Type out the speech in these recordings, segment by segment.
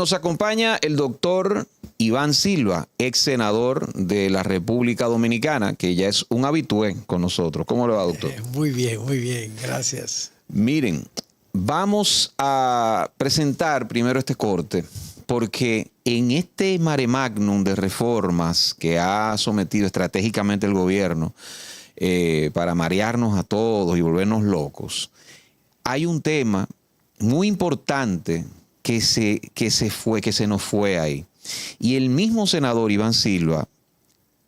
Nos acompaña el doctor Iván Silva, ex senador de la República Dominicana, que ya es un habitué con nosotros. ¿Cómo le va, doctor? Muy bien, gracias. Miren, vamos a presentar primero este corte, porque en este mare magnum de reformas que ha sometido estratégicamente el gobierno para marearnos a todos y volvernos locos, hay un tema muy importante que se nos fue ahí. Y el mismo senador Iván Silva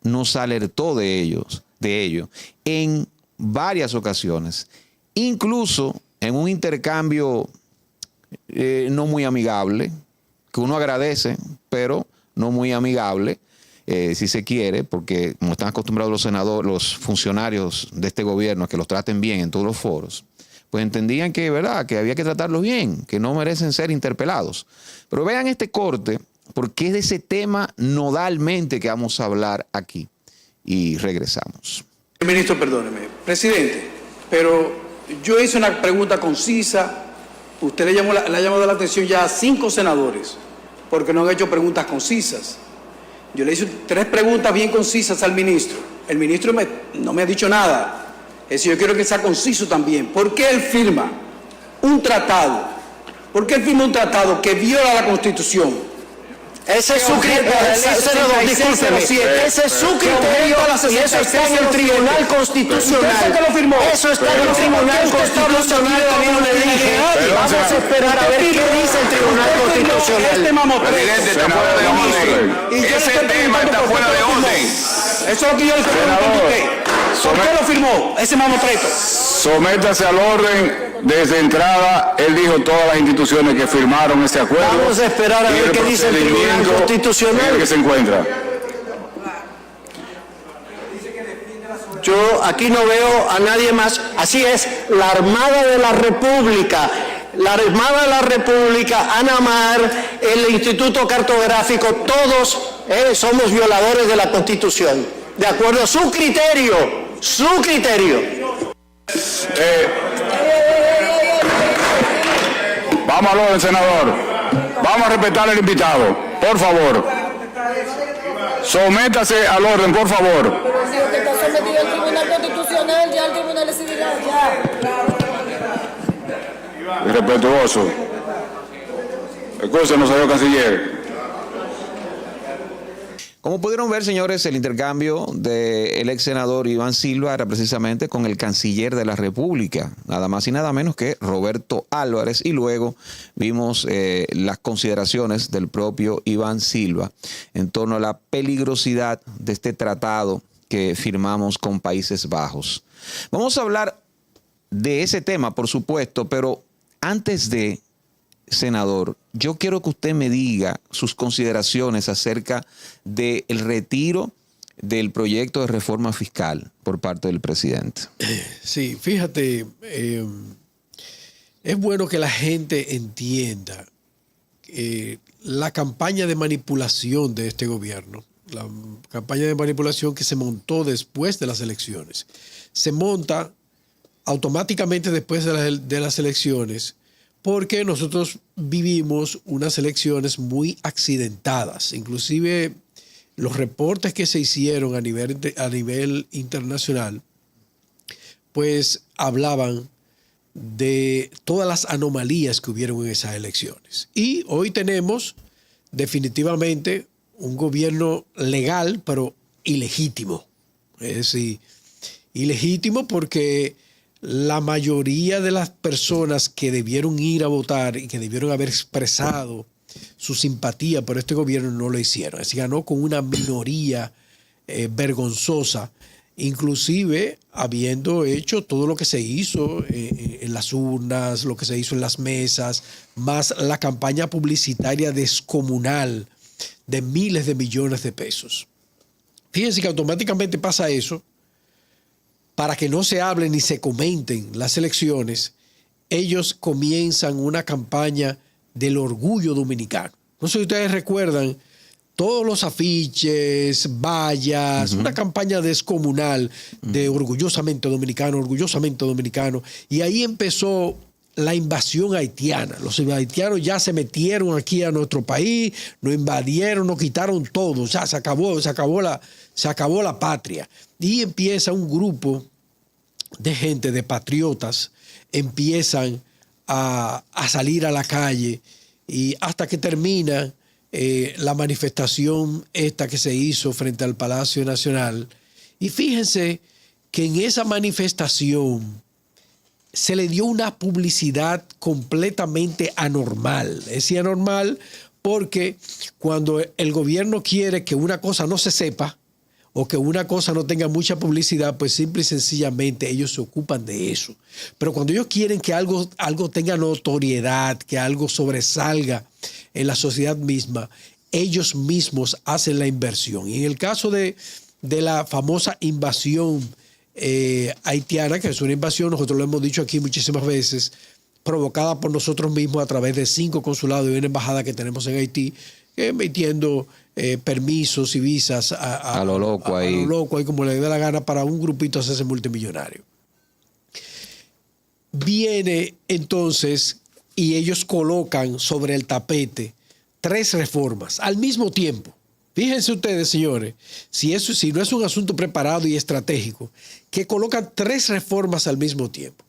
nos alertó de ello en varias ocasiones, incluso en un intercambio no muy amigable, que uno agradece, pero no muy amigable, si se quiere, porque como están acostumbrados los senadores, los funcionarios de este gobierno a que los traten bien en todos los foros, pues entendían que, ¿verdad?, que había que tratarlos bien, que no merecen ser interpelados. Pero vean este corte, porque es de ese tema nodalmente que vamos a hablar aquí. Y regresamos. Ministro, perdóneme. Presidente, pero yo hice una pregunta concisa. Usted le ha llamado la atención ya a 5 senadores, porque no han hecho preguntas concisas. Yo le hice 3 preguntas bien concisas al ministro. El ministro no me ha dicho nada. Es decir, yo quiero que sea conciso también. ¿Por qué él firma un tratado? ¿Por qué él firma un tratado que viola la Constitución? Ese es su criterio, ese es su criterio y eso está en el Tribunal Constitucional. Eso está en el Tribunal Constitucional, como le dije. Vamos a esperar a ver qué dice el Tribunal Constitucional. Presidente, está fuera de orden. Ese tema está fuera de orden. Eso es lo que yo le estoy preguntando a usted. ¿Por qué lo firmó ese mamotreto? Sométase al orden. Desde entrada, él dijo todas las instituciones que firmaron ese acuerdo. Vamos a esperar a ver qué dice el Tribunal Constitucional. En el que se encuentra. Yo aquí no veo a nadie más. Así es, la Armada de la República. La Armada de la República, ANAMAR, el Instituto Cartográfico, todos somos violadores de la Constitución. De acuerdo a su criterio, su criterio. Vamos al orden, senador. Vamos a respetar al invitado, por favor. Sométase al orden, por favor. Pero si usted está sometido al Tribunal Constitucional, ya el Tribunal decidirá, ya. Irrespetuoso. Escúchenos, señor canciller. Como pudieron ver, señores, el intercambio del ex senador Iván Silva era precisamente con el canciller de la República, nada más y nada menos que Roberto Álvarez, y luego vimos las consideraciones del propio Iván Silva en torno a la peligrosidad de este tratado que firmamos con Países Bajos. Vamos a hablar de ese tema, por supuesto, pero antes de, senador, yo quiero que usted me diga sus consideraciones acerca del retiro del proyecto de reforma fiscal por parte del presidente. Sí, fíjate, es bueno que la gente entienda la campaña de manipulación de este gobierno, la campaña de manipulación que se montó después de las elecciones. Se monta automáticamente después de las elecciones, porque nosotros vivimos unas elecciones muy accidentadas. Inclusive los reportes que se hicieron a nivel internacional, pues hablaban de todas las anomalías que hubieron en esas elecciones. Y hoy tenemos definitivamente un gobierno legal, pero ilegítimo. Es decir, ilegítimo porque la mayoría de las personas que debieron ir a votar y que debieron haber expresado su simpatía por este gobierno no lo hicieron. Así ganó con una minoría vergonzosa, inclusive habiendo hecho todo lo que se hizo en las urnas, lo que se hizo en las mesas, más la campaña publicitaria descomunal de miles de millones de pesos. Fíjense que automáticamente pasa eso. Para que no se hablen ni se comenten las elecciones, ellos comienzan una campaña del orgullo dominicano. No sé si ustedes recuerdan todos los afiches, vallas, una campaña descomunal de orgullosamente dominicano. Y ahí empezó la invasión haitiana. Los haitianos ya se metieron aquí a nuestro país, nos invadieron, nos quitaron todo, ya se acabó la patria. Y empieza un grupo de gente, de patriotas, empiezan a salir a la calle y hasta que termina la manifestación esta que se hizo frente al Palacio Nacional. Y fíjense que en esa manifestación se le dio una publicidad completamente anormal. Es anormal porque cuando el gobierno quiere que una cosa no se sepa o que una cosa no tenga mucha publicidad, pues simple y sencillamente ellos se ocupan de eso. Pero cuando ellos quieren que algo tenga notoriedad, que algo sobresalga en la sociedad misma, ellos mismos hacen la inversión. Y en el caso de la famosa invasión haitiana, que es una invasión, nosotros lo hemos dicho aquí muchísimas veces, provocada por nosotros mismos a través de 5 consulados y una embajada que tenemos en Haití, emitiendo permisos y visas a lo loco ahí, como le dé la gana, para un grupito hacerse multimillonario. Viene entonces y ellos colocan sobre el tapete 3 reformas al mismo tiempo. Fíjense ustedes, señores, si no es un asunto preparado y estratégico, que colocan 3 reformas al mismo tiempo.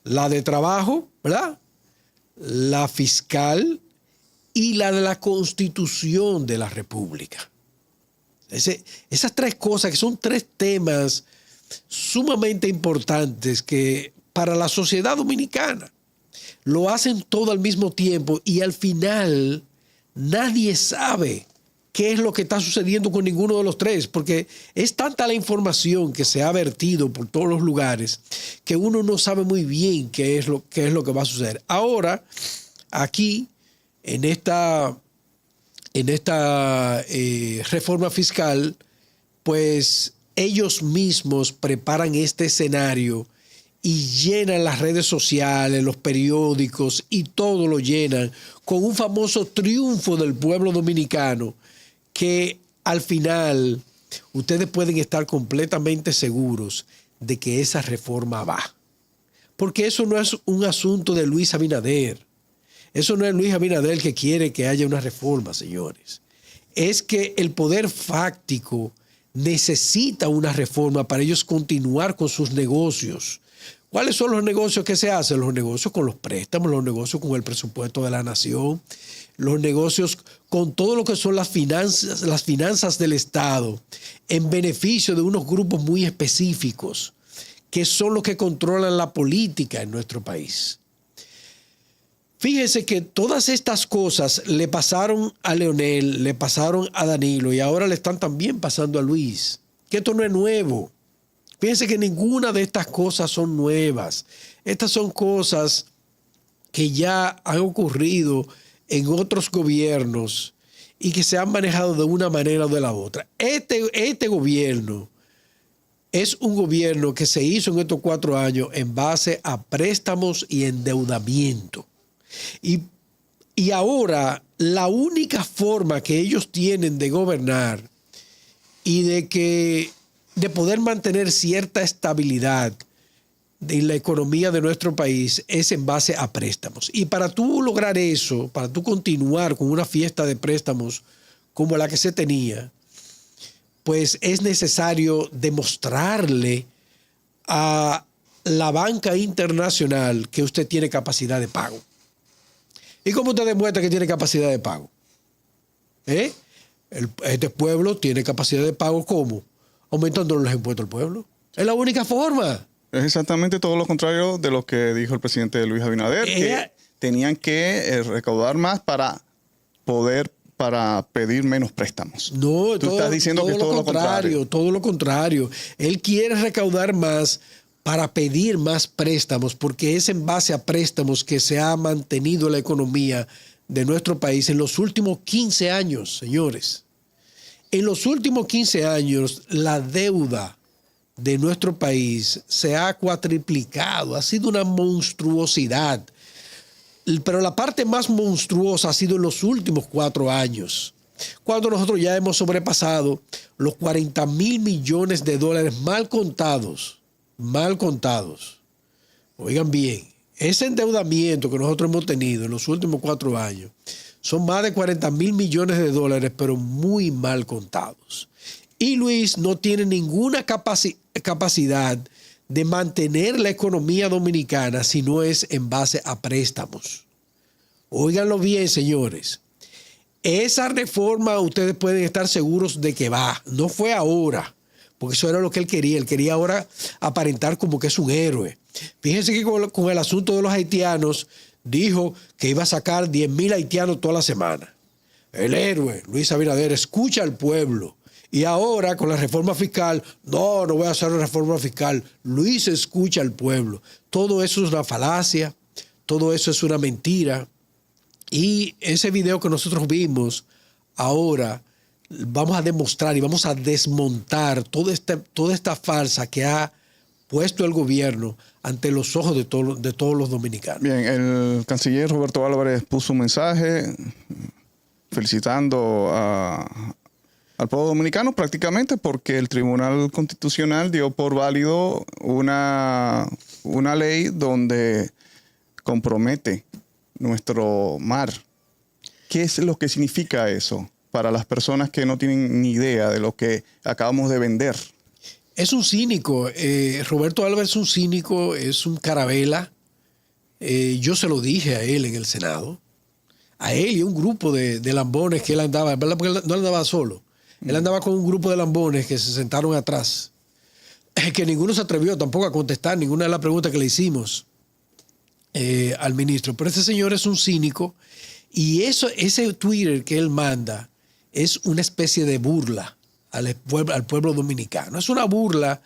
La de trabajo, ¿verdad? La fiscal y la de la Constitución de la República. Esas 3 cosas, que son 3 temas sumamente importantes que para la sociedad dominicana lo hacen todo al mismo tiempo y al final nadie sabe qué es lo que está sucediendo con ninguno de los 3, porque es tanta la información que se ha vertido por todos los lugares que uno no sabe muy bien qué es lo que va a suceder. Ahora, aquí, en esta reforma fiscal, pues ellos mismos preparan este escenario y llenan las redes sociales, los periódicos y todo lo llenan con un famoso triunfo del pueblo dominicano, que al final ustedes pueden estar completamente seguros de que esa reforma va. Porque eso no es un asunto de Luis Abinader. Eso no es Luis Abinader que quiere que haya una reforma, señores. Es que el poder fáctico necesita una reforma para ellos continuar con sus negocios. ¿Cuáles son los negocios que se hacen? Los negocios con los préstamos, los negocios con el presupuesto de la nación, los negocios con todo lo que son las finanzas del Estado en beneficio de unos grupos muy específicos que son los que controlan la política en nuestro país. Fíjese que todas estas cosas le pasaron a Leonel, le pasaron a Danilo y ahora le están también pasando a Luis. Que esto no es nuevo. Fíjense que ninguna de estas cosas son nuevas. Estas son cosas que ya han ocurrido en otros gobiernos y que se han manejado de una manera o de la otra. Este gobierno es un gobierno que se hizo en estos 4 años en base a préstamos y endeudamiento. Y ahora la única forma que ellos tienen de gobernar y de poder mantener cierta estabilidad en la economía de nuestro país es en base a préstamos. Y para tú lograr eso, para tú continuar con una fiesta de préstamos como la que se tenía, pues es necesario demostrarle a la banca internacional que usted tiene capacidad de pago. ¿Y cómo usted demuestra que tiene capacidad de pago? Este pueblo tiene capacidad de pago, ¿cómo? Aumentando los impuestos al pueblo. Es la única forma. Es exactamente todo lo contrario de lo que dijo el presidente Luis Abinader, que tenían que recaudar más para pedir menos préstamos. No, tú estás diciendo que es todo lo contrario. Todo lo contrario. Él quiere recaudar más para pedir más préstamos, porque es en base a préstamos que se ha mantenido la economía de nuestro país en los últimos 15 años, señores. En los últimos 15 años, la deuda de nuestro país se ha cuatriplicado, ha sido una monstruosidad. Pero la parte más monstruosa ha sido en los últimos 4 años, cuando nosotros ya hemos sobrepasado los 40,000 millones de dólares mal contados. Oigan bien, ese endeudamiento que nosotros hemos tenido en los últimos 4 años son más de 40,000 millones de dólares, pero muy mal contados. Y Luis no tiene ninguna capacidad de mantener la economía dominicana si no es en base a préstamos. Óiganlo bien, señores. Esa reforma ustedes pueden estar seguros de que va. No fue ahora, porque eso era lo que él quería. Él quería ahora aparentar como que es un héroe. Fíjense que con el asunto de los haitianos, dijo que iba a sacar 10,000 haitianos toda la semana. El héroe, Luis Abinader, escucha al pueblo. Y ahora, con la reforma fiscal, no voy a hacer una reforma fiscal. Luis escucha al pueblo. Todo eso es una falacia, todo eso es una mentira. Y ese video que nosotros vimos, ahora vamos a demostrar y vamos a desmontar toda esta farsa que ha puesto el gobierno ante los ojos de todos los dominicanos. Bien, el canciller Roberto Álvarez puso un mensaje felicitando al pueblo dominicano prácticamente porque el Tribunal Constitucional dio por válido una ley donde compromete nuestro mar. ¿Qué es lo que significa eso para las personas que no tienen ni idea de lo que acabamos de vender? Es un cínico. Roberto Álvarez es un cínico, es un carabela. Yo se lo dije a él en el Senado. A él y a un grupo de lambones que él andaba, ¿verdad? Porque él no andaba solo. Él andaba con un grupo de lambones que se sentaron atrás. Que ninguno se atrevió tampoco a contestar ninguna de las preguntas que le hicimos al ministro. Pero ese señor es un cínico y ese Twitter que él manda es una especie de burla al pueblo dominicano. Es una burla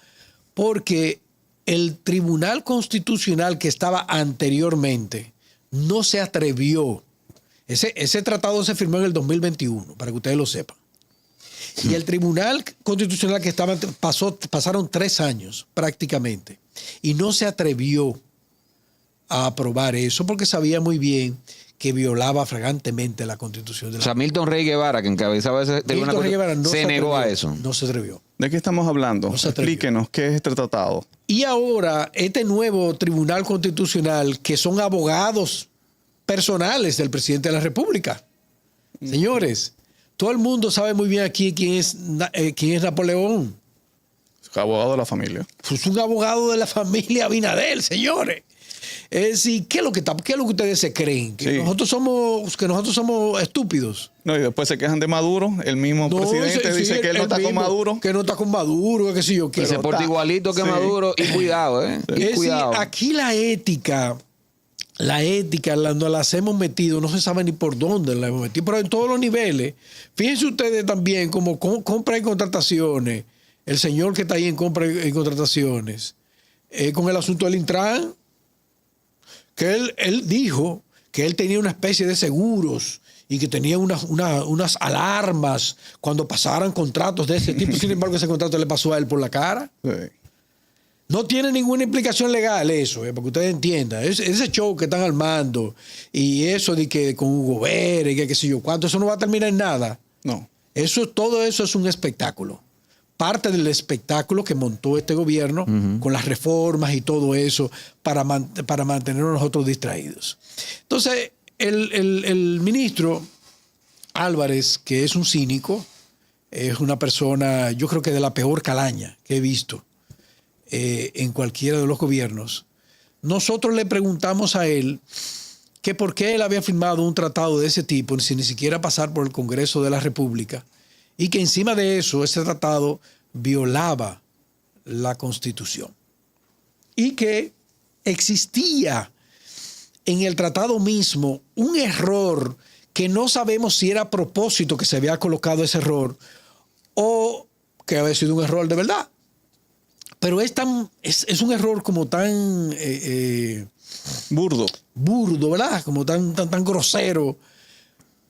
porque el Tribunal Constitucional que estaba anteriormente no se atrevió. Ese tratado se firmó en el 2021, para que ustedes lo sepan. Y el Tribunal Constitucional que estaba pasaron 3 años prácticamente y no se atrevió a aprobar eso porque sabía muy bien que violaba flagrantemente la Constitución. O sea, Milton Rey Guevara, que encabezaba ese tribunal, se negó a eso. No se atrevió. ¿De qué estamos hablando? Explíquenos qué es este tratado. Y ahora, este nuevo Tribunal Constitucional, que son abogados personales del presidente de la República. Señores, todo el mundo sabe muy bien aquí quién es Napoleón. Abogado de la familia. Pues un abogado de la familia Abinader, señores. Es decir, ¿qué es lo que ustedes se creen? ¿Que, sí, nosotros somos estúpidos? No, y después se quejan de Maduro. El mismo presidente dice que él no está con Maduro. Que no está con Maduro, que si yo quiero. Que se porta igualito que Maduro. Y cuidado, Sí. Cuidado. Aquí la ética cuando la hemos metido, no se sabe ni por dónde la hemos metido, pero en todos los niveles. Fíjense ustedes también como compra y contrataciones. El señor que está ahí en compra y contrataciones. Con el asunto del Intran, que él dijo que él tenía una especie de seguros y que tenía unas alarmas cuando pasaran contratos de ese tipo. Sin embargo, ese contrato le pasó a él por la cara. Sí. No tiene ninguna implicación legal eso, para que ustedes entiendan. Ese show que están armando y eso de que con Hugo Vera y que qué sé yo cuánto, eso no va a terminar en nada. No. Todo eso es un espectáculo. Parte del espectáculo que montó este gobierno con las reformas y todo eso para mantenernos nosotros distraídos. Entonces, el ministro Álvarez, que es un cínico, es una persona, yo creo que de la peor calaña que he visto en cualquiera de los gobiernos. Nosotros le preguntamos a él que por qué él había firmado un tratado de ese tipo sin ni siquiera pasar por el Congreso de la República. Y que encima de eso, ese tratado violaba la Constitución. Y que existía en el tratado mismo un error que no sabemos si era a propósito que se había colocado ese error o que había sido un error de verdad. Pero es un error como tan burdo, ¿verdad? Como tan grosero.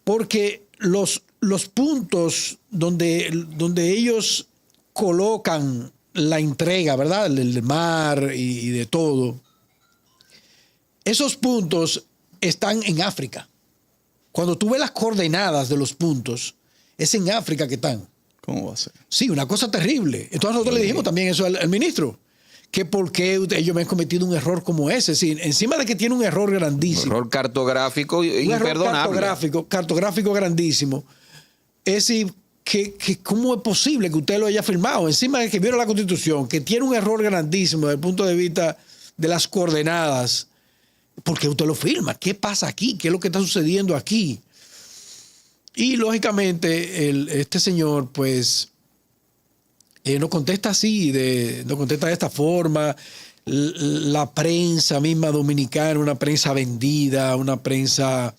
Porque los puntos donde ellos colocan la entrega, ¿verdad? Del mar y de todo. Esos puntos están en África. Cuando tú ves las coordenadas de los puntos, es en África que están. ¿Cómo va a ser? Sí, una cosa terrible. Entonces nosotros le dijimos también eso al ministro, que por qué ellos me han cometido un error como ese. Sí, encima de que tiene un error grandísimo. Error cartográfico Un imperdonable. error cartográfico grandísimo. Es decir, que ¿cómo es posible que usted lo haya firmado? Encima de que vieron la Constitución, que tiene un error grandísimo desde el punto de vista de las coordenadas. ¿Por qué usted lo firma? ¿Qué pasa aquí? ¿Qué es lo que está sucediendo aquí? Y lógicamente este señor pues no contesta así, no contesta de esta forma. La prensa misma dominicana, una prensa vendida, una prensa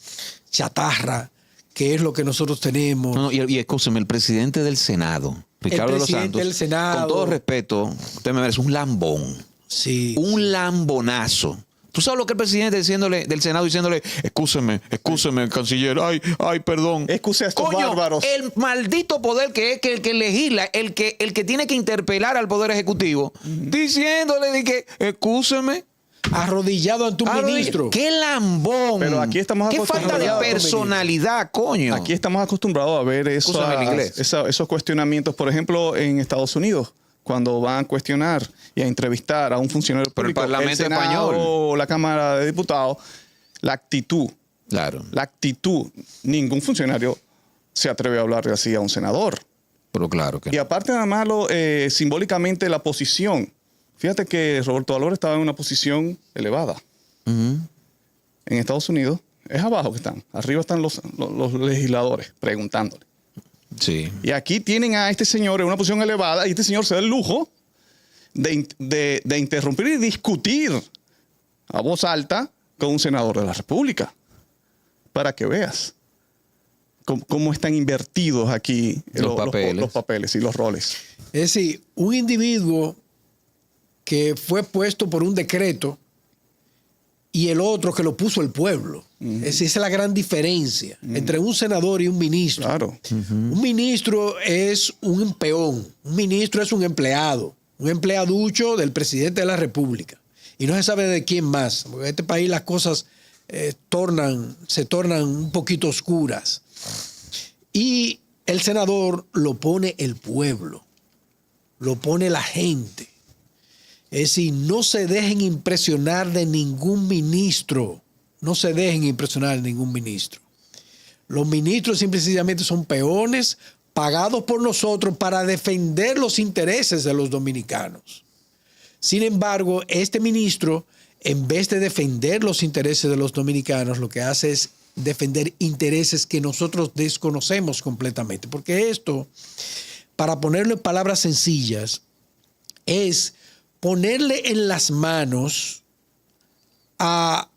chatarra, que es lo que nosotros tenemos. No, y escúcheme, el presidente del Senado, Ricardo de los Santos, del Senado, con todo respeto, usted me merece un lambón. Sí, Un lambonazo. ¿Tú sabes lo que el presidente del Senado diciéndole, excúseme, canciller, ay, perdón? Excuse a estos Coño, bárbaros. el maldito poder que es el que legisla, el que tiene que interpelar al poder ejecutivo, diciéndole de que, excúseme. arrodillado ante un ministro. ¡Qué lambón! Pero aquí estamos ¡Qué falta de acostumbrados. personalidad, coño! Aquí estamos acostumbrados a ver Escúchame el inglés. esos cuestionamientos, por ejemplo, en Estados Unidos, cuando van a cuestionar y a entrevistar a un funcionario Pero el público, Parlamento Senado español. o la Cámara de Diputados, la actitud, ningún funcionario se atreve a hablarle así a un senador. Pero claro que Y aparte nada más simbólicamente la posición. Fíjate que Roberto Valores estaba en una posición elevada. Ujú. En Estados Unidos es abajo que están. Arriba están los legisladores preguntándole. Sí. Y aquí tienen a este señor en una posición elevada y este señor se da el lujo de interrumpir y discutir a voz alta con un senador de la República. Para que veas cómo están invertidos aquí Los papeles. los papeles y los roles. Es decir, un individuo que fue puesto por un decreto y el otro que lo puso el pueblo. Es decir, esa es la gran diferencia entre un senador y un ministro. Claro. Un ministro es un peón, un ministro es un empleaducho del presidente de la República. Y no se sabe de quién más, porque en este país las cosas se tornan un poquito oscuras. Y el senador lo pone el pueblo, lo pone la gente. Es decir, no se dejen impresionar de ningún ministro. No se dejen impresionar de ningún ministro. Los ministros simplemente son peones pagados por nosotros para defender los intereses de los dominicanos. Sin embargo, este ministro, en vez de defender los intereses de los dominicanos, lo que hace es defender intereses que nosotros desconocemos completamente. Porque esto, para ponerlo en palabras sencillas, es ponerle en las manos a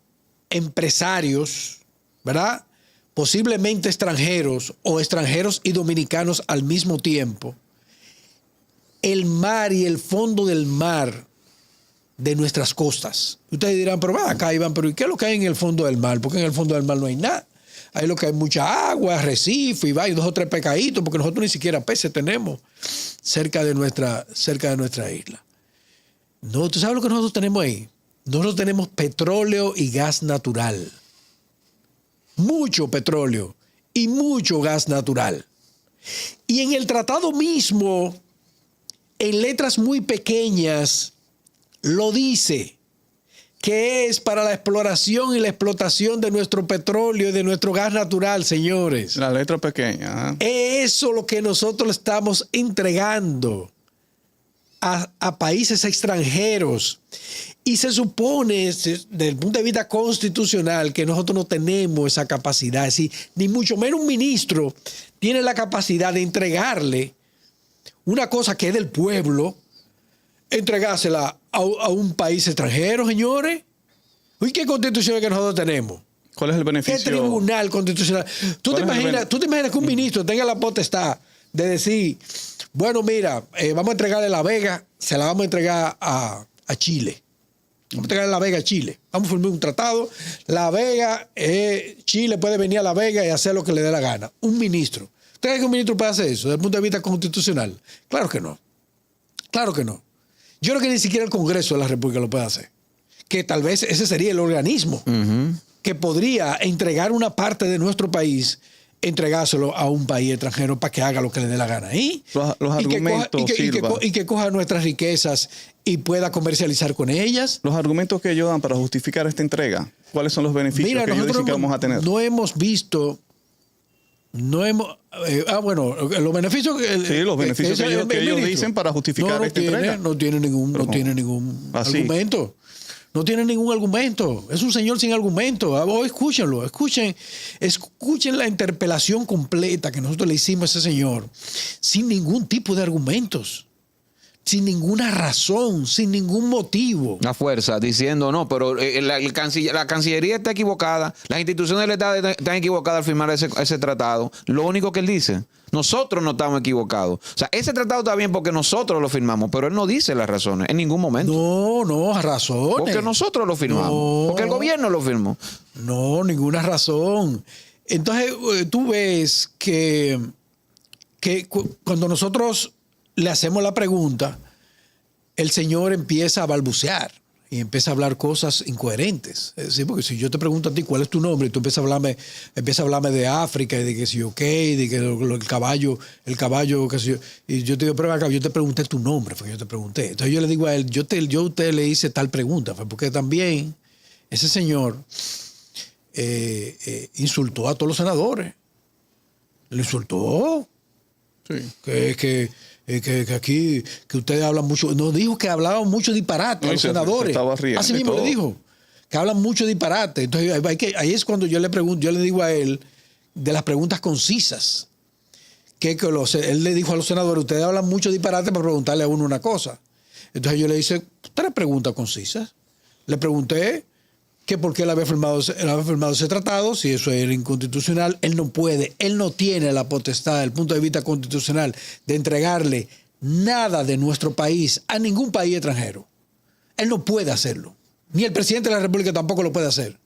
empresarios, ¿verdad? Posiblemente extranjeros o extranjeros y dominicanos al mismo tiempo, el mar y el fondo del mar de nuestras costas. Ustedes dirán, pero va acá, Iván, pero ¿y qué es lo que hay en el fondo del mar? Porque en el fondo del mar no hay nada. Ahí lo que hay mucha agua, arrecife, y va, y 2 o 3 pescaditos, porque nosotros ni siquiera peces tenemos cerca de nuestra isla. No, ¿tú sabes lo que nosotros tenemos ahí? Nosotros tenemos petróleo y gas natural. Mucho petróleo y mucho gas natural. Y en el tratado mismo, en letras muy pequeñas, lo dice, que es para la exploración y la explotación de nuestro petróleo y de nuestro gas natural, señores. La letra pequeña. Eso es lo que nosotros le estamos entregando a países extranjeros. Y se supone, desde el punto de vista constitucional, que nosotros no tenemos esa capacidad. Es decir, ni mucho menos un ministro tiene la capacidad de entregarle una cosa que es del pueblo, entregársela a un país extranjero, señores. ¿Y qué constitución es que nosotros tenemos? ¿Cuál es el beneficio? ¿Qué tribunal constitucional? ¿Tú te imaginas que un ministro tenga la potestad de decir, bueno, mira, vamos a entregarle La Vega, se la vamos a entregar a Chile? Vamos a entregarle La Vega a Chile. Vamos a firmar un tratado. La Vega, Chile puede venir a La Vega y hacer lo que le dé la gana. Un ministro. ¿Usted cree que un ministro puede hacer eso desde el punto de vista constitucional? Claro que no. Claro que no. Yo creo que ni siquiera el Congreso de la República lo puede hacer. Que tal vez ese sería el organismo que podría entregar una parte de nuestro país entregárselo a un país extranjero para que haga lo que le dé la gana ahí. Los argumentos, Silva. Y que coja nuestras riquezas y pueda comercializar con ellas. Los argumentos que ellos dan para justificar esta entrega, ¿cuáles son los beneficios que ellos dicen que vamos a tener? No hemos visto, los beneficios sí, los beneficios que ellos dicen para justificar esta entrega. No tiene ningún argumento. No tiene ningún argumento. Es un señor sin argumento. Escúchenlo. Escuchen la interpelación completa que nosotros le hicimos a ese señor sin ningún tipo de argumentos, sin ninguna razón, sin ningún motivo. La fuerza, diciendo, no, pero la Cancillería está equivocada, las instituciones del Estado están equivocadas al firmar ese tratado. Lo único que él dice, nosotros no estamos equivocados. O sea, ese tratado está bien porque nosotros lo firmamos, pero él no dice las razones en ningún momento. No, razones. Porque nosotros lo firmamos, porque el gobierno lo firmó. No, ninguna razón. Entonces, tú ves que cuando nosotros le hacemos la pregunta, el señor empieza a balbucear y empieza a hablar cosas incoherentes. ¿Sí? Porque si yo te pregunto a ti cuál es tu nombre y tú empiezas a hablarme de África y de que si yo qué, de que el caballo, qué sé yo, y yo te digo, pero acá, yo te pregunté tu nombre, fue que yo te pregunté. Entonces yo le digo a él, yo a usted le hice tal pregunta, fue porque también ese señor insultó a todos los senadores. Le insultó. Sí. Que aquí, que ustedes hablan mucho, nos dijo que hablaban mucho disparate, los senadores. Así mismo le dijo, que hablan mucho disparate. Entonces ahí es cuando yo le digo a él de las preguntas concisas. Él le dijo a los senadores, ustedes hablan mucho disparate para preguntarle a uno una cosa. Entonces yo le hice 3 preguntas concisas. Le pregunté que por qué él había firmado ese tratado, si eso era inconstitucional. Él no tiene la potestad, desde el punto de vista constitucional, de entregarle nada de nuestro país a ningún país extranjero. Él no puede hacerlo. Ni el presidente de la República tampoco lo puede hacer.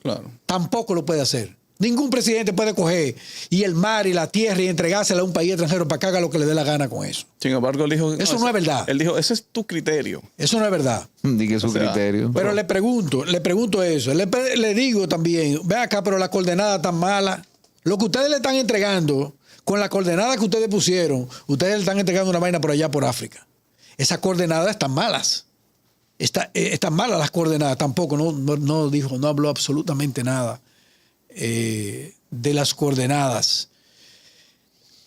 Claro. Tampoco lo puede hacer. Ningún presidente puede coger y el mar y la tierra y entregársela a un país extranjero para que haga lo que le dé la gana con eso. Sin embargo, él dijo... Eso no es verdad. Él dijo, ese es tu criterio. Eso no es verdad. Diga su criterio. Pero le pregunto eso. Le digo también, ve acá, pero la coordenada tan mala. Lo que ustedes le están entregando, con la coordenada que ustedes pusieron, ustedes le están entregando una vaina por allá, por África. Esas coordenadas están malas. Están malas las coordenadas. Tampoco, no habló absolutamente nada de las coordenadas.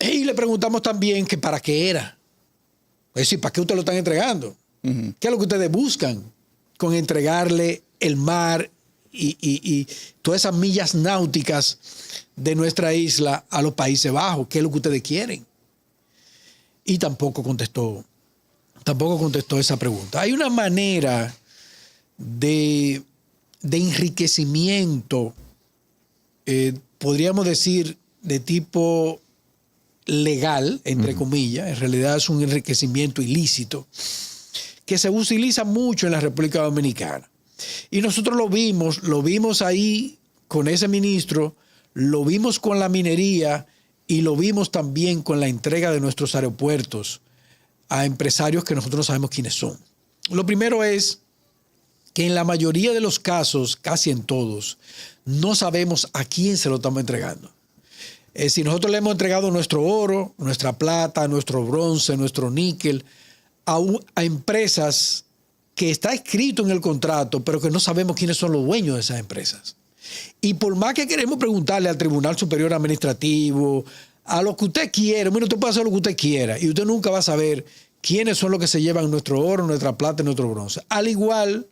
Y le preguntamos también que para qué era. Es decir, ¿para qué ustedes lo están entregando? Uh-huh. ¿Qué es lo que ustedes buscan con entregarle el mar y todas esas millas náuticas de nuestra isla a los Países Bajos? ¿Qué es lo que ustedes quieren? Y tampoco contestó esa pregunta. Hay una manera de enriquecimiento, podríamos decir, de tipo legal, entre comillas, en realidad es un enriquecimiento ilícito, que se utiliza mucho en la República Dominicana. Y nosotros lo vimos ahí con ese ministro, lo vimos con la minería y lo vimos también con la entrega de nuestros aeropuertos a empresarios que nosotros no sabemos quiénes son. Lo primero es que en la mayoría de los casos, casi en todos, no sabemos a quién se lo estamos entregando. Si nosotros le hemos entregado nuestro oro, nuestra plata, nuestro bronce, nuestro níquel a empresas que está escrito en el contrato, pero que no sabemos quiénes son los dueños de esas empresas. Y por más que queremos preguntarle al Tribunal Superior Administrativo, a lo que usted quiera, bueno, usted puede hacer lo que usted quiera y usted nunca va a saber quiénes son los que se llevan nuestro oro, nuestra plata y nuestro bronce. Al igual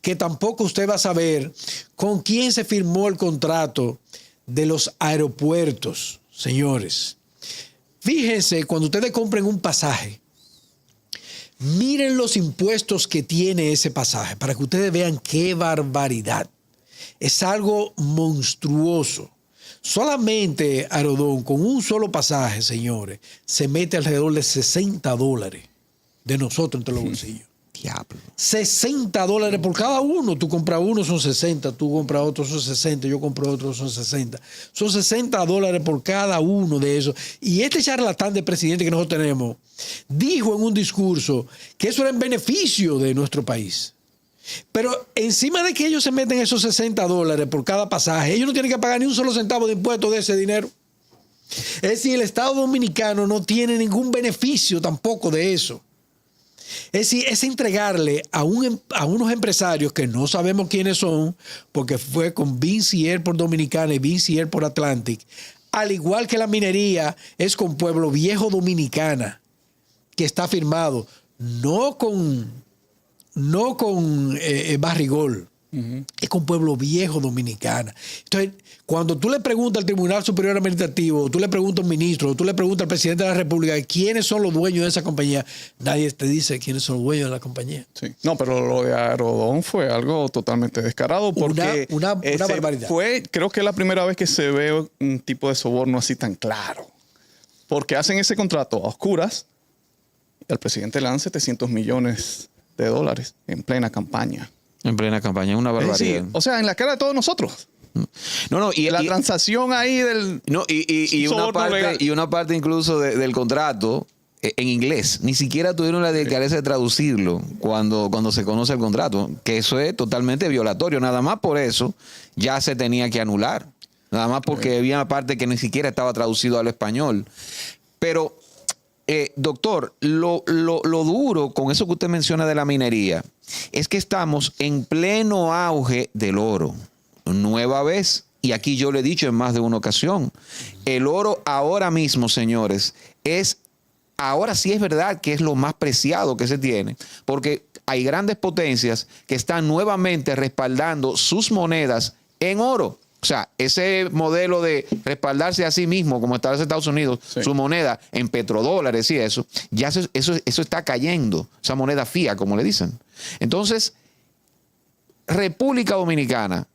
que tampoco usted va a saber con quién se firmó el contrato de los aeropuertos, señores. Fíjense, cuando ustedes compren un pasaje, miren los impuestos que tiene ese pasaje para que ustedes vean qué barbaridad. Es algo monstruoso. Solamente Aerodón, con un solo pasaje, señores, se mete alrededor de $60 de nosotros entre los bolsillos. Diablo. $60 por cada uno. Tú compras uno, son 60. Tú compras otro, son 60. Yo compro otro, son 60. Son $60 por cada uno de esos. Y este charlatán de presidente que nosotros tenemos dijo en un discurso que eso era en beneficio de nuestro país. Pero encima de que ellos se meten esos $60 por cada pasaje, ellos no tienen que pagar ni un solo centavo de impuestos de ese dinero. Es decir, el Estado Dominicano no tiene ningún beneficio tampoco de eso. Es decir, es entregarle a unos empresarios que no sabemos quiénes son, porque fue con Vinci Air por Dominicana y Vinci Air por Atlantic, al igual que la minería es con Pueblo Viejo Dominicana, que está firmado, no con Barrigol, es con Pueblo Viejo Dominicana. Entonces, cuando tú le preguntas al Tribunal Superior Administrativo, tú le preguntas al ministro, tú le preguntas al presidente de la República quiénes son los dueños de esa compañía, nadie te dice quiénes son los dueños de la compañía. Sí. No, pero lo de Aerodón fue algo totalmente descarado porque una barbaridad. Creo que es la primera vez que se ve un tipo de soborno así tan claro. Porque hacen ese contrato a oscuras y al presidente le dan $700 millones en plena campaña. En plena campaña, es una barbaridad. Es decir, o sea, en la cara de todos nosotros. No, y la transacción ahí del... No, y una parte incluso del contrato en inglés. Ni siquiera tuvieron la delicadeza de traducirlo cuando se conoce el contrato, que eso es totalmente violatorio. Nada más por eso ya se tenía que anular. Nada más porque había una parte que ni siquiera estaba traducido al español. Pero, doctor, lo duro con eso que usted menciona de la minería es que estamos en pleno auge del oro. Nueva vez, y aquí yo le he dicho en más de una ocasión, el oro ahora mismo, señores, ahora sí es verdad que es lo más preciado que se tiene, porque hay grandes potencias que están nuevamente respaldando sus monedas en oro. O sea, ese modelo de respaldarse a sí mismo, como Estados Unidos, sí, su moneda en petrodólares y eso, ya eso está cayendo, esa moneda fiat, como le dicen. Entonces, República Dominicana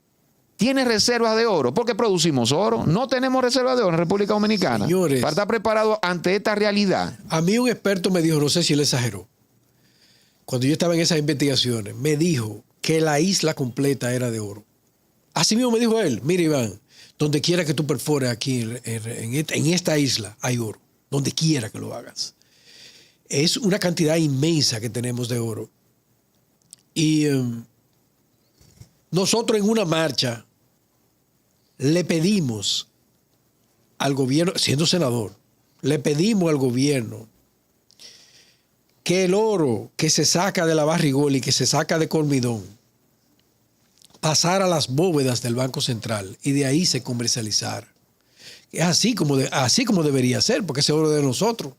tiene reservas de oro porque producimos oro. No tenemos reservas de oro en República Dominicana. Señores, para estar preparado ante esta realidad. A mí un experto me dijo, no sé si él exageró, cuando yo estaba en esas investigaciones, me dijo que la isla completa era de oro. Así mismo me dijo él, mira Iván, donde quiera que tú perfores aquí en esta isla hay oro, donde quiera que lo hagas. Es una cantidad inmensa que tenemos de oro. Y nosotros en una marcha le pedimos al gobierno, siendo senador, le pedimos al gobierno que el oro que se saca de la Barrigol y que se saca de Cormidón pasara a las bóvedas del Banco Central y de ahí se comercializara. Es así como debería ser, porque ese oro es de nosotros.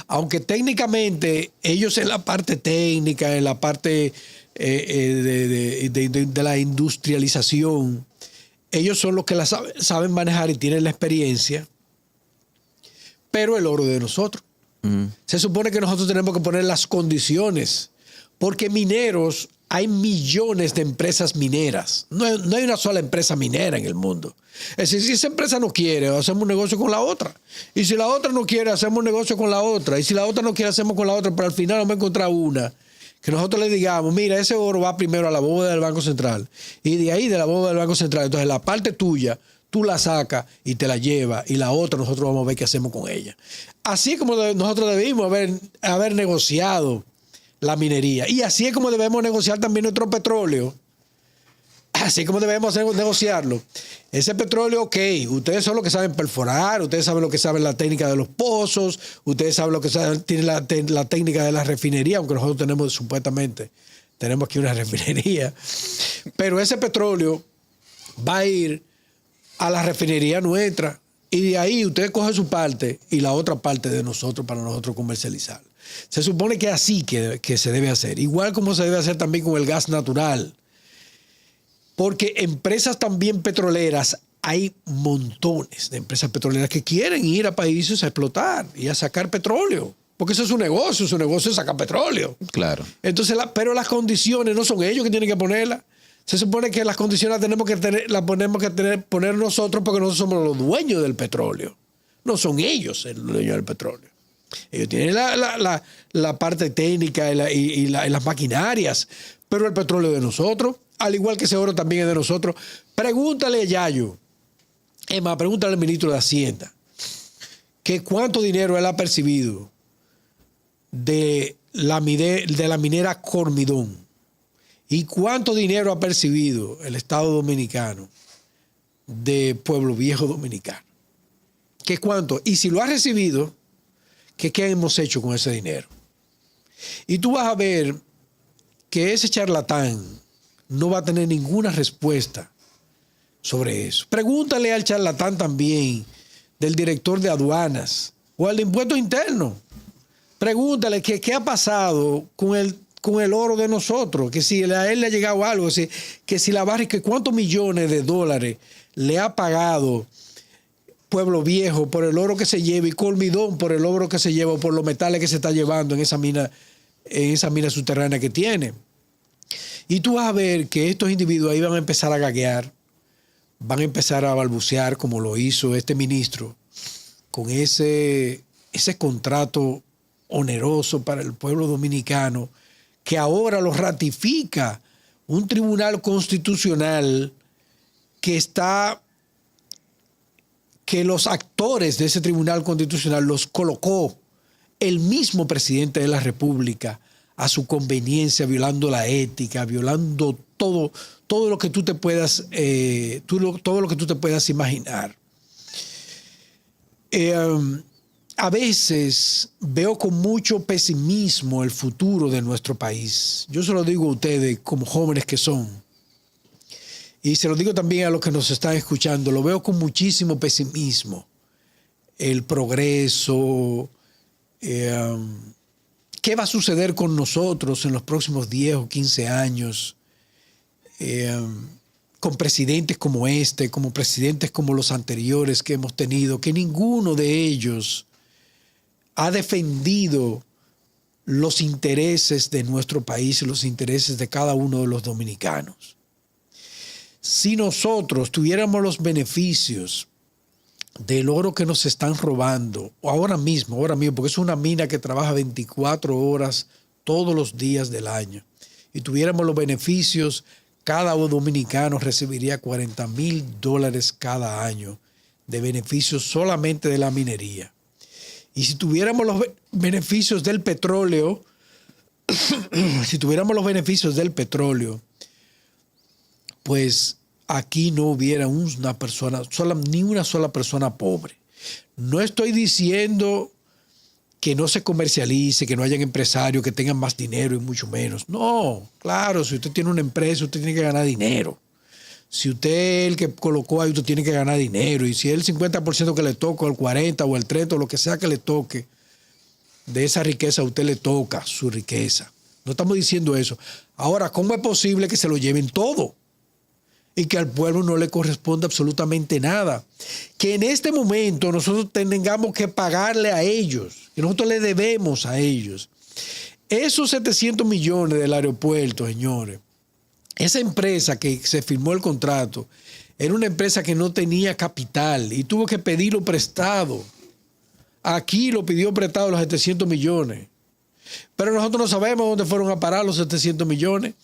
Aunque técnicamente ellos en la parte técnica, en la parte de la industrialización, ellos son los que la saben manejar y tienen la experiencia, pero el oro es de nosotros. Se supone que nosotros tenemos que poner las condiciones, porque mineros, hay millones de empresas mineras. No hay una sola empresa minera en el mundo. Es decir, si esa empresa no quiere, hacemos un negocio con la otra. Y si la otra no quiere, hacemos un negocio con la otra. Y si la otra no quiere, hacemos con la otra. Pero al final vamos a encontrar una que nosotros le digamos, mira, ese oro va primero a la bóveda del Banco Central. Y de ahí, de la bóveda del Banco Central, entonces la parte tuya, tú la sacas y te la llevas. Y la otra nosotros vamos a ver qué hacemos con ella. Así como nosotros debimos haber negociado la minería. Y así es como debemos negociar también nuestro petróleo. Así como debemos negociarlo. Ese petróleo, ok, ustedes son los que saben perforar, ustedes saben lo que saben la técnica de los pozos, ustedes saben lo que saben, tienen la técnica de la refinería, aunque nosotros tenemos aquí una refinería. Pero ese petróleo va a ir a la refinería nuestra y de ahí ustedes cogen su parte y la otra parte de nosotros para nosotros comercializar. Se supone que es así que se debe hacer. Igual como se debe hacer también con el gas natural. Porque empresas también petroleras, hay montones de empresas petroleras que quieren ir a países a explotar y a sacar petróleo. Porque eso es su negocio es sacar petróleo. Claro. Entonces, pero las condiciones no son ellos que tienen que ponerlas. Se supone que las condiciones las tenemos que poner nosotros porque nosotros somos los dueños del petróleo. No son ellos los dueños del petróleo. Ellos tienen la parte técnica y las maquinarias, pero el petróleo es de nosotros, al igual que ese oro también es de nosotros. Pregúntale a Yayo, es más, pregúntale al ministro de Hacienda, que cuánto dinero él ha percibido de la minera Cormidón y cuánto dinero ha percibido el Estado Dominicano de Pueblo Viejo Dominicano. ¿Qué cuánto? Y si lo ha recibido, ¿qué hemos hecho con ese dinero? Y tú vas a ver que ese charlatán no va a tener ninguna respuesta sobre eso. Pregúntale al charlatán también del director de aduanas o al de impuestos internos. Pregúntale qué ha pasado con el oro de nosotros, que si a él le ha llegado algo, que si la barra, que cuántos millones de dólares le ha pagado Pueblo Viejo por el oro que se lleva y Colmidón por el oro que se lleva, por los metales que se está llevando en esa mina subterránea que tiene. Y tú vas a ver que estos individuos ahí van a empezar a gaguear, van a empezar a balbucear como lo hizo este ministro con ese contrato oneroso para el pueblo dominicano que ahora lo ratifica un tribunal constitucional que los actores de ese tribunal constitucional los colocó el mismo presidente de la República a su conveniencia, violando la ética, violando todo lo que tú te puedas, todo lo que tú te puedas imaginar. A veces veo con mucho pesimismo el futuro de nuestro país. Yo se lo digo a ustedes como jóvenes que son. Y se lo digo también a los que nos están escuchando. Lo veo con muchísimo pesimismo. El progreso. ¿Qué va a suceder con nosotros en los próximos 10 o 15 años? Con presidentes como este, como presidentes como los anteriores que hemos tenido, que ninguno de ellos ha defendido los intereses de nuestro país y los intereses de cada uno de los dominicanos. Si nosotros tuviéramos los beneficios del oro que nos están robando, ahora mismo, porque es una mina que trabaja 24 horas todos los días del año, y tuviéramos los beneficios, cada dominicano recibiría $40,000 cada año de beneficios solamente de la minería. Y si tuviéramos los beneficios del petróleo, pues aquí no hubiera ni una sola persona pobre. No estoy diciendo que no se comercialice, que no hayan empresarios que tengan más dinero y mucho menos. No, claro, si usted tiene una empresa, usted tiene que ganar dinero. Si usted es el que colocó ahí, usted tiene que ganar dinero. Y si es el 50% que le toca, o el 40% o el 30%, o lo que sea que le toque, de esa riqueza a usted le toca su riqueza. No estamos diciendo eso. Ahora, ¿cómo es posible que se lo lleven todo? Y que al pueblo no le corresponde absolutamente nada. Que en este momento nosotros tengamos que pagarle a ellos, que nosotros le debemos a ellos. Esos 700 millones del aeropuerto, señores, esa empresa que se firmó el contrato, era una empresa que no tenía capital y tuvo que pedirlo prestado. Aquí lo pidió prestado los 700 millones. Pero nosotros no sabemos dónde fueron a parar los 700 millones.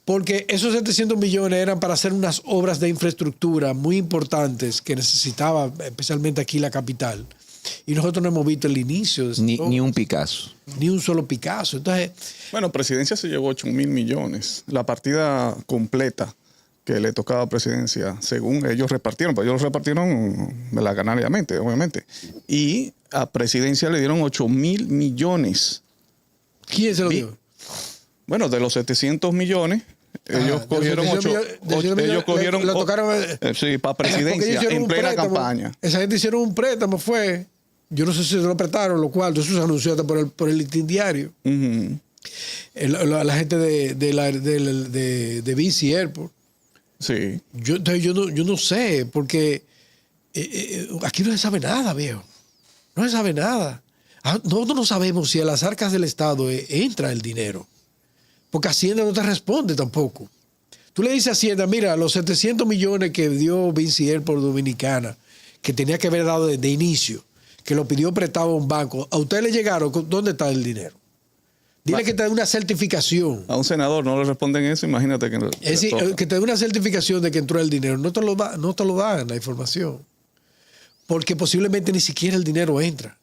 Porque esos 700 millones eran para hacer unas obras de infraestructura muy importantes que necesitaba, especialmente aquí la capital. Y nosotros no hemos visto el inicio. Ni un Picasso. Ni un solo Picasso. Entonces, bueno, Presidencia se llevó 8,000 millones. La partida completa que le tocaba a Presidencia, según ellos repartieron, pues ellos lo repartieron ganariamente, obviamente. Y a Presidencia le dieron 8,000 millones. ¿Quién se lo dio? Bueno, de los 700 millones, ellos cogieron 8. Ellos cogieron. Sí, para Presidencia, en plena campaña. Esa gente hicieron un préstamo, fue. Yo no sé si se lo prestaron, lo cual, eso se anunció hasta por el listín diario. La gente de BC Airport. Sí. Yo no sé, porque aquí no se sabe nada, viejo. No se sabe nada. Nosotros no sabemos si a las arcas del Estado entra el dinero. Porque Hacienda no te responde tampoco. Tú le dices a Hacienda, mira, los 700 millones que dio Vinci Airport Dominicana, que tenía que haber dado desde inicio, que lo pidió prestado a un banco, ¿a usted le llegaron? ¿Dónde está el dinero? Dile que te dé una certificación. A un senador no le responden eso, imagínate que... Es decir, que te dé una certificación de que entró el dinero. No te lo dan la información. Porque posiblemente ni siquiera el dinero entra.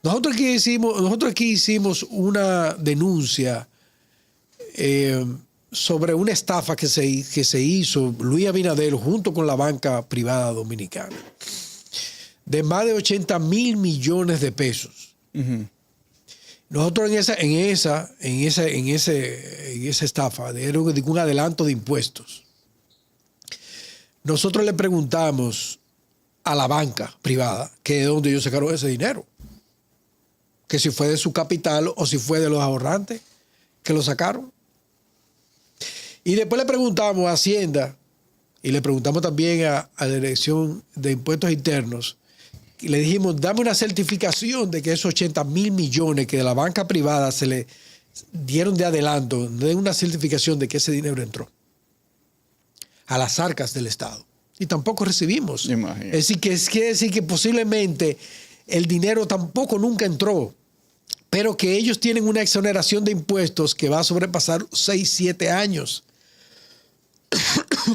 Nosotros aquí hicimos una denuncia sobre una estafa que se hizo Luis Abinader junto con la banca privada dominicana. de más de 80 mil millones de pesos. Ujú. Nosotros en esa estafa de un adelanto de impuestos, nosotros le preguntamos a la banca privada que de dónde ellos sacaron ese dinero, que si fue de su capital o si fue de los ahorrantes que lo sacaron. Y después le preguntamos a Hacienda y le preguntamos también a la Dirección de Impuestos Internos. Y le dijimos, dame una certificación de que esos 80 mil millones que de la banca privada se le dieron de adelanto, de una certificación de que ese dinero entró a las arcas del Estado. Y tampoco recibimos. Imagínate. Es decir, que posiblemente el dinero tampoco nunca entró, pero que ellos tienen una exoneración de impuestos que va a sobrepasar 6, 7 años.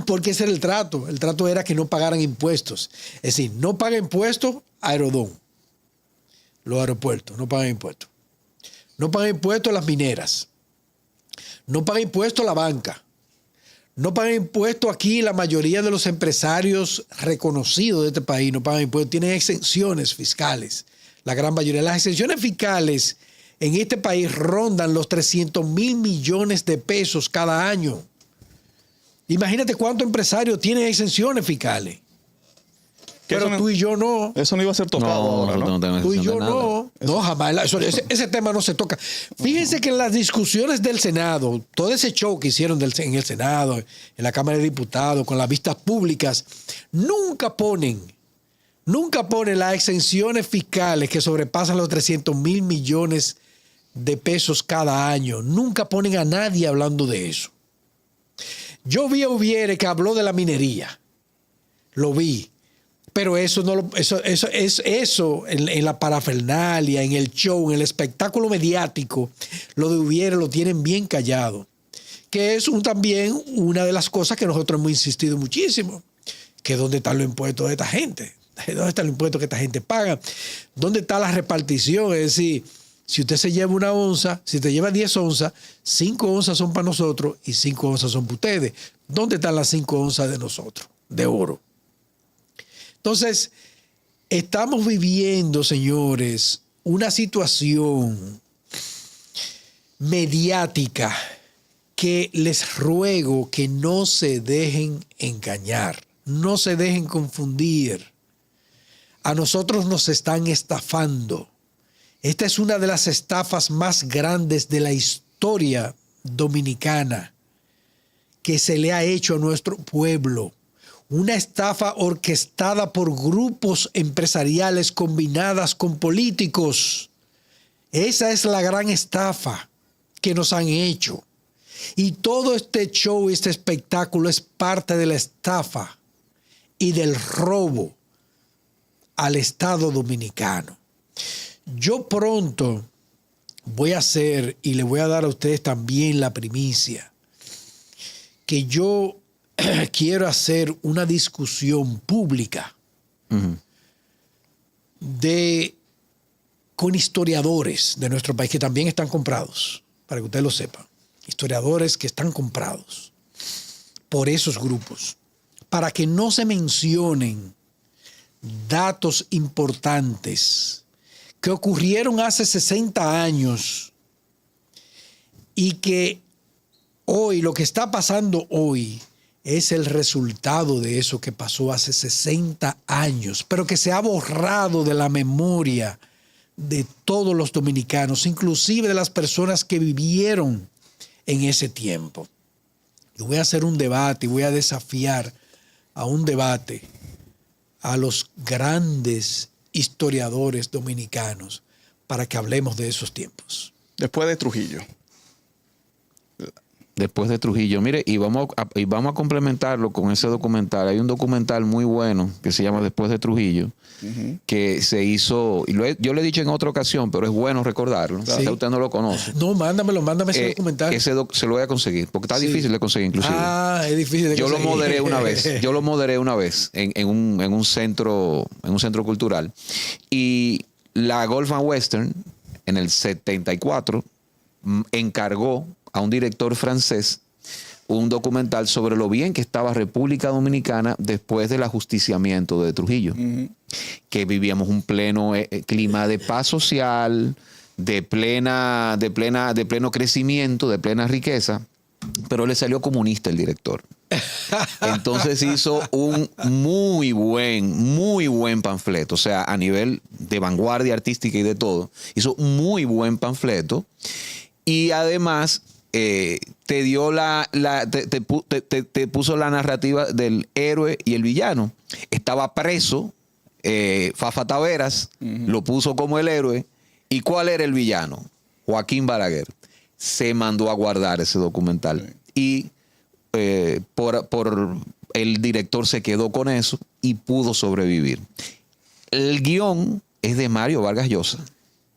Porque ese era el trato. El trato era que no pagaran impuestos. Es decir, no paga impuestos Aerodón. Los aeropuertos no pagan impuestos. No pagan impuestos las mineras. No pagan impuestos la banca. No pagan impuestos aquí la mayoría de los empresarios reconocidos de este país. No pagan impuestos. Tienen exenciones fiscales. La gran mayoría de las exenciones fiscales en este país rondan los 300 mil millones de pesos cada año. Imagínate cuántos empresarios tienen exenciones fiscales. Pero eso no, tú y yo no. Eso no iba a ser tocado ahora, ¿no? tenemos Tú y exención yo de nada. no. No, jamás. Ese tema no se toca. Fíjense que en las discusiones del Senado, todo ese show que hicieron en el Senado, en la Cámara de Diputados, con las vistas públicas, nunca ponen las exenciones fiscales que sobrepasan los 300 mil millones de pesos cada año. Nunca ponen a nadie hablando de eso. Yo vi a Ubiere que habló de la minería. Lo vi. Pero eso en la parafernalia, en el show, en el espectáculo mediático, lo de Ubiere lo tienen bien callado. Que es también una de las cosas que nosotros hemos insistido muchísimo. Que dónde están los impuestos de esta gente. ¿Dónde están los impuestos que esta gente paga? ¿Dónde está la repartición? Es decir, si usted se lleva una onza, si te lleva 10 onzas, 5 onzas son para nosotros y 5 onzas son para ustedes. ¿Dónde están las 5 onzas de nosotros, de oro? Entonces, estamos viviendo, señores, una situación mediática que les ruego que no se dejen engañar, no se dejen confundir. A nosotros nos están estafando. Esta es una de las estafas más grandes de la historia dominicana que se le ha hecho a nuestro pueblo. Una estafa orquestada por grupos empresariales combinadas con políticos. Esa es la gran estafa que nos han hecho. Y todo este show, este espectáculo es parte de la estafa y del robo al Estado dominicano. Yo pronto voy a hacer, y le voy a dar a ustedes también la primicia, que yo quiero hacer una discusión pública con historiadores de nuestro país que también están comprados, para que ustedes lo sepan. Historiadores que están comprados por esos grupos, para que no se mencionen datos importantes que ocurrieron hace 60 años y que hoy, lo que está pasando hoy, es el resultado de eso que pasó hace 60 años, pero que se ha borrado de la memoria de todos los dominicanos, inclusive de las personas que vivieron en ese tiempo. Yo voy a hacer un debate y voy a desafiar a un debate a los grandes historiadores dominicanos para que hablemos de esos tiempos. Después de Trujillo. Después de Trujillo. Mire, y vamos a complementarlo con ese documental. Hay un documental muy bueno que se llama Después de Trujillo, que se hizo, y yo lo he dicho en otra ocasión, pero es bueno recordarlo. Sí. Usted no lo conoce. No, mándame ese documental. Se lo voy a conseguir, porque está difícil de conseguir inclusive. Es difícil de conseguir. Yo lo moderé una vez en un centro cultural. Y la Gulf and Western, en el 74, encargó a un director francés un documental sobre lo bien que estaba República Dominicana después del ajusticiamiento de Trujillo, que vivíamos un pleno clima de paz social, de pleno crecimiento, de plena riqueza, pero le salió comunista el director. Entonces hizo un muy buen panfleto, o sea, a nivel de vanguardia artística y de todo, hizo un muy buen panfleto y además te dio te puso la narrativa del héroe y el villano. Estaba preso Fafa Taveras, lo puso como el héroe. ¿Y cuál era el villano? Joaquín Balaguer. Se mandó a guardar ese documental. Y por el director se quedó con eso y pudo sobrevivir. El guión es de Mario Vargas Llosa.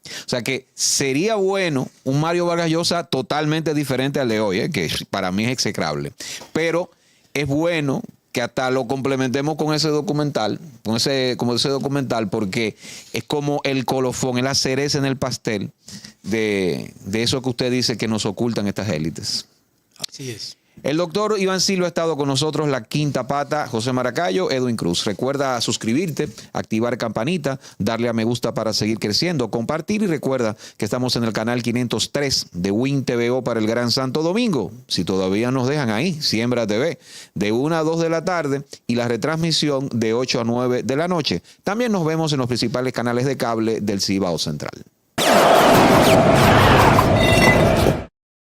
O sea que sería bueno un Mario Vargas Llosa totalmente diferente al de hoy, que para mí es execrable. Pero es bueno que hasta lo complementemos con ese documental, porque es como el colofón, es la cereza en el pastel de eso que usted dice que nos ocultan estas élites. Así es. El doctor Iván Silva ha estado con nosotros, la quinta pata, José Maracayo, Edwin Cruz. Recuerda suscribirte, activar campanita, darle a me gusta para seguir creciendo, compartir y recuerda que estamos en el canal 503 de Win TVO para el Gran Santo Domingo. Si todavía nos dejan ahí, Siembra TV, de 1 a 2 de la tarde y la retransmisión de 8 a 9 de la noche. También nos vemos en los principales canales de cable del Cibao Central.